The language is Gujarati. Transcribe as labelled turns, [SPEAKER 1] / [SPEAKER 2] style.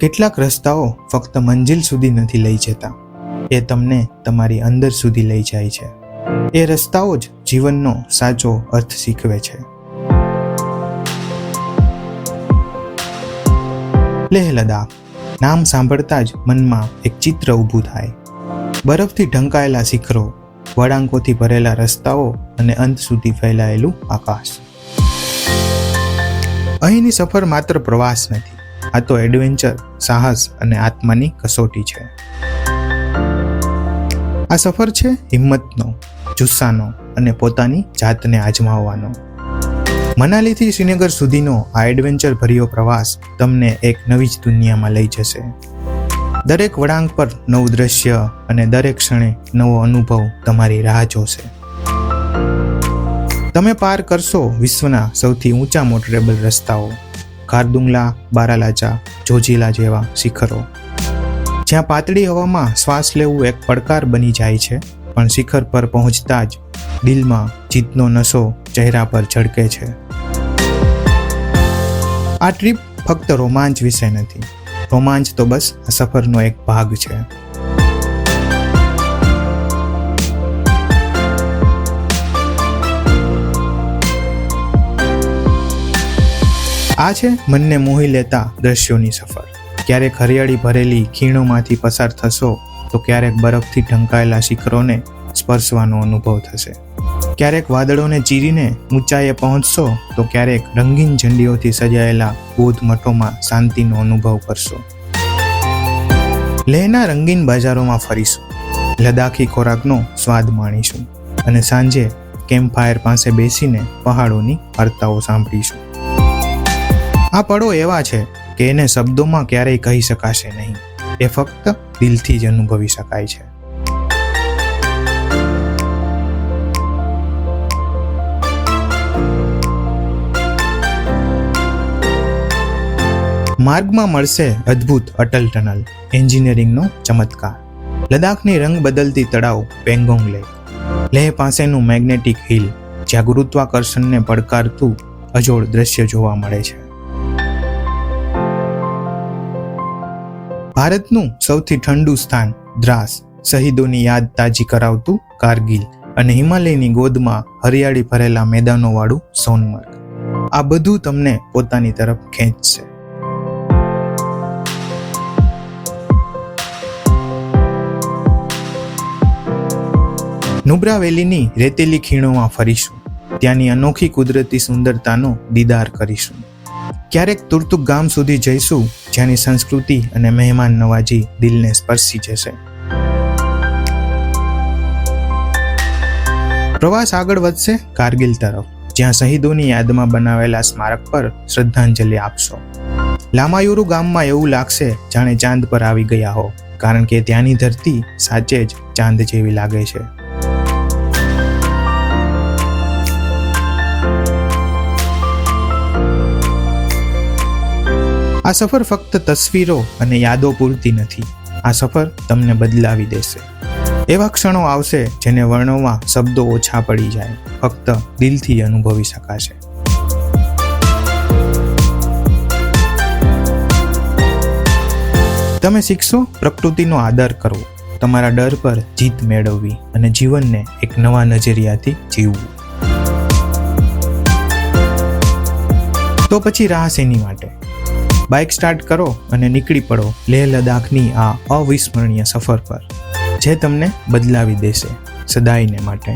[SPEAKER 1] કેટલાક રસ્તાઓ ફક્ત મંજિલ સુધી નથી લઈ જતા, એ તમને તમારી અંદર સુધી લઈ જાય છે. એ રસ્તાઓ જ જીવનનો સાચો અર્થ શીખવે છે. લેહ લદાખ નામ સાંભળતા જ મનમાં એક ચિત્ર ઊભું થાય. બરફથી ઢંકાયેલા શિખરો, વળાંકોથી ભરેલા રસ્તાઓ અને અંત સુધી ફેલાયેલું આકાશ. અહીંની સફર માત્ર પ્રવાસ નથી, આ તો એડવેન્ચર, સાહસ અને આત્માની કસોટી છે. આ સફર છે હિંમતનો, જુસ્સાનો અને પોતાની જાતને આજમાવવાનો. મનાલીથી શ્રીનગર સુધીનો આ એડવેન્ચર ભર્યો પ્રવાસ તમને એક નવી જ દુનિયામાં લઈ જશે. દરેક વળાંક પર નવું દ્રશ્ય અને દરેક ક્ષણે નવો અનુભવ તમારી રાહ જોશે. તમે પાર કરશો વિશ્વના સૌથી ઊંચા મોટરેબલ રસ્તાઓ, ખારદુંગલા, બારાલાચા, જોજીલા જેવા શિખરો, જ્યાં પાતળી હવામાં શ્વાસ લેવું એક પડકાર બની જાય છે, પણ શિખર પર પહોંચતા જ દિલમાં જીતનો નશો ચહેરા પર ઝળકે છે. આ ટ્રીપ ફક્ત રોમાંચ વિશે નથી, રોમાંચ તો બસ આ સફરનો એક ભાગ છે. આ છે મનને મોહી લેતા દ્રશ્યોની સફર. ક્યારેક હરિયાળી ભરેલી ખીણોમાંથી પસાર થશો તો ક્યારેક બરફથી ઢંકાયેલા શિખરોને સ્પર્શવાનો અનુભવ થશે. ક્યારેક વાદળોને ચીરીને ઊંચાઈએ પહોંચશો તો ક્યારેક રંગીન ઝંડીઓથી સજાયેલા બૌદ્ધ મઠોમાં શાંતિનો અનુભવ કરશો. લેહના રંગીન બજારોમાં ફરીશું, લદાખી ખોરાકનો સ્વાદ માણીશું અને સાંજે કેમ્પ ફાયર પાસે બેસીને પહાડોની વાર્તાઓ સાંભળીશું. આ પળો એવા છે કે એને શબ્દોમાં ક્યારેય કહી શકાશે નહીં, એ ફક્ત દિલથી જ અનુભવી શકાય છે. માર્ગમાં મળશે અદ્ભુત અટલ ટનલ, એન્જિનિયરિંગનો ચમત્કાર, લદાખની રંગ બદલતી તળાવ પેંગોંગ લેક, લેહ પાસેનું મેગ્નેટિક હિલ, જ્યાં ગુરુત્વાકર્ષણને પડકારતું અજોડ દ્રશ્ય જોવા મળે છે. ભારતનું સૌથી ઠંડુ સ્થાન દ્રાસ, શહીદોની યાદ તાજી કરાવતું કારગિલ અને હિમાલયની ગોદમાં હરિયાળી ભરેલા મેદાનોવાળું સોનમર્ગ, આ બધું તમને પોતાની તરફ ખેંચશે. નુબ્રા વેલીની રેતેલી ખીણોમાં ફરીશું, ત્યાંની અનોખી કુદરતી સુંદરતાનો દીદાર કરીશું. ક્યારેક તુર્તુક ગામ સુધી જઈશું, જ્યાંની સંસ્કૃતિ અને મહેમાન નવાજી દિલને સ્પર્શી જશે. પ્રવાસ આગળ વધશે કારગિલ તરફ, જ્યાં શહીદોની યાદમાં બનાવેલા સ્મારક પર શ્રદ્ધાંજલિ આપશો. લામાયુરુ ગામમાં એવું લાગશે જાણે ચાંદ પર આવી ગયા હો, કારણ કે ત્યાંની ધરતી સાચે જ ચાંદ જેવી લાગે છે. આ સફર ફક્ત તસવીરો અને યાદો પૂરતી નથી, આ સફર તમને બદલાવી દેશે. એવા ક્ષણો આવશે જેને વર્ણવવા શબ્દો ઓછા પડી જાય, ફક્ત દિલથી અનુભવી શકાશે. તમે શીખશો પ્રકૃતિનો આદર કરવો, તમારા ડર પર જીત મેળવવી અને જીવનને એક નવા નજરિયાથી જીવવું. તો પછી રાહ શેની માટે? બાઇક સ્ટાર્ટ કરો અને નીકળી પડો લેહ લદાખની આ અવિસ્મરણીય સફર પર, જે તમને બદલાવી દેશે સદાયને માટે.